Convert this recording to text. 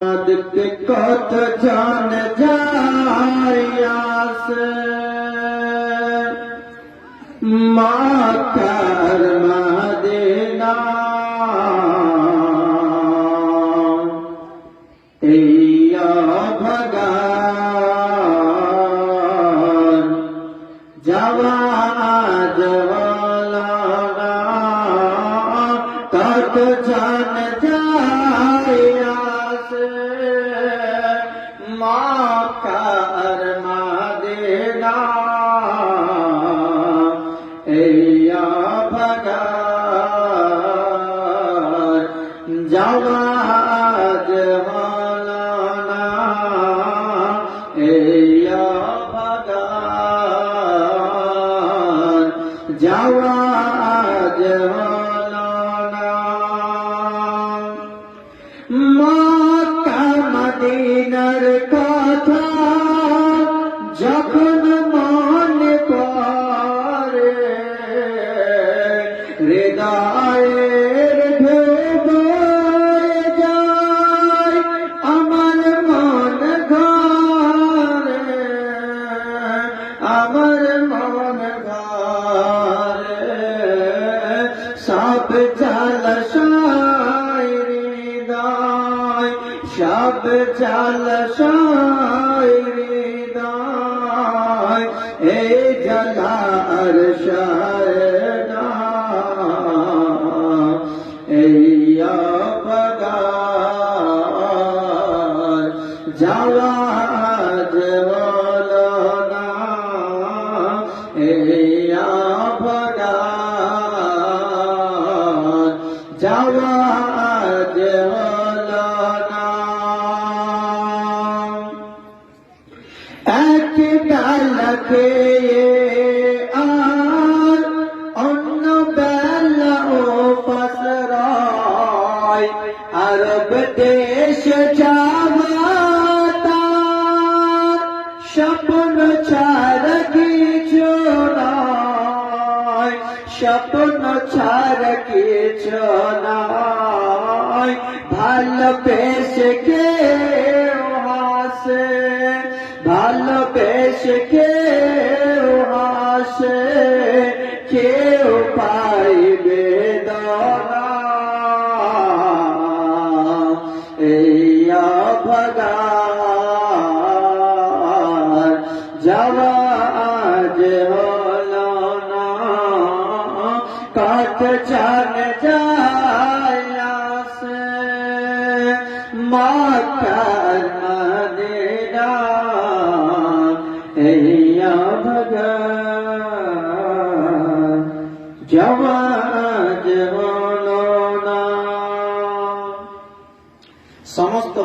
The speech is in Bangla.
কত জান যাইয়াছে মাকার মদিনা ইয়া ভগবান যাওয়া জওয়ালা কত জান যাইয়াছে মাকার মদিনা ইয়া ভগবান যাওয়া জওয়ালা ইয়া ভগবান যাওয়া জওয়ালা মক্কা মদিনার কথা যখন মনে পড়ে হৃদয়ের ঢেউ বয়ে যায় আমার মন ঘরে আমার মন ঘরে সব জলসায় হৃদয় সব জলসায় হৃদয় এই জলার শরণা ইয়া ভগবান যাওয়া জওয়ালা ইয়া ভগবান যাওয়া জওয়ালা এক বেলা খেয়ে আর অন্য বেলা উপাসরায় আরব দেশ যাওয়া তার স্বপ্ন ছাড়া কিছু নয় স্বপ্ন ছাড়া কিছু নয় ভালোবেসে কেউ হাসে ভালোবেসে কেউ হাসে কেউ পাইবে দনা ইয়া ভগবান যাওয়া জওয়ালা কত জান যাইয়াছে মক্কার মদিনা ইয়া ভগবান যাওয়া জওয়ালা সমস্ত